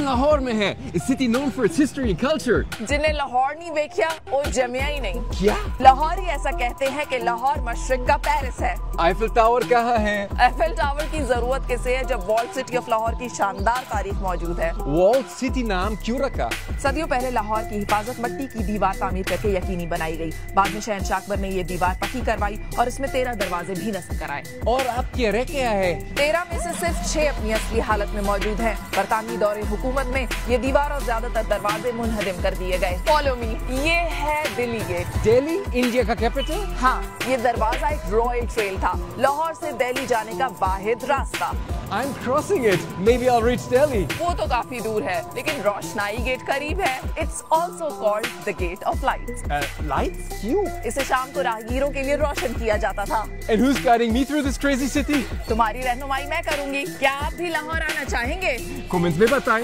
लाहौर में है। It's city known for its history and culture. जिन्हें लाहौर नहीं देखा वो जमिया ही नहीं। क्या? लाहौर ही ऐसा कहते हैं कि लाहौर मशरिक का पेरिस है। आईफिल टावर कहाँ है? एफिल टावर की जरूरत किसे है जब वॉल्ड सिटी ऑफ लाहौर की शानदार तारीख मौजूद है। वॉल्ड सिटी नाम क्यों रखा? सदियों पहले लाहौर की हिफाजत मट्टी की दीवार तामीर करके यकीनी बनाई गई। बाद में शहनशाह अकबर ने ये दीवार पक्की करवाई और इसमें 13 दरवाजे भी नस्ब कराए। और अब क्या रह गया है? 13 में से सिर्फ 6 अपनी असली हालत में मौजूद हैं। बरतानवी दौरे हुकूमत में ये दीवार और ज्यादातर दरवाजे मुनहदिम कर दिए गए। फॉलो मी, ये है दिल्ली गेट। दिल्ली इंडिया का कैपिटल? हाँ, ये दरवाजा एक रॉयल ट्रेल था, लाहौर से दिल्ली जाने का वाहिद रास्ता। I'm crossing it. Maybe I'll reach Delhi. वो तो काफी दूर है, लेकिन रोशनाई गेट करीब है। It's also called the Gate of Lights. Lights? क्यों? इसे शाम को राहगीरों के लिए रोशन किया जाता था। And who's guiding me through this crazy city? तुम्हारी रहनुमाई मैं करूंगी। क्या आप भी लाहौर आना चाहेंगे? कमेंट्स में बताएं।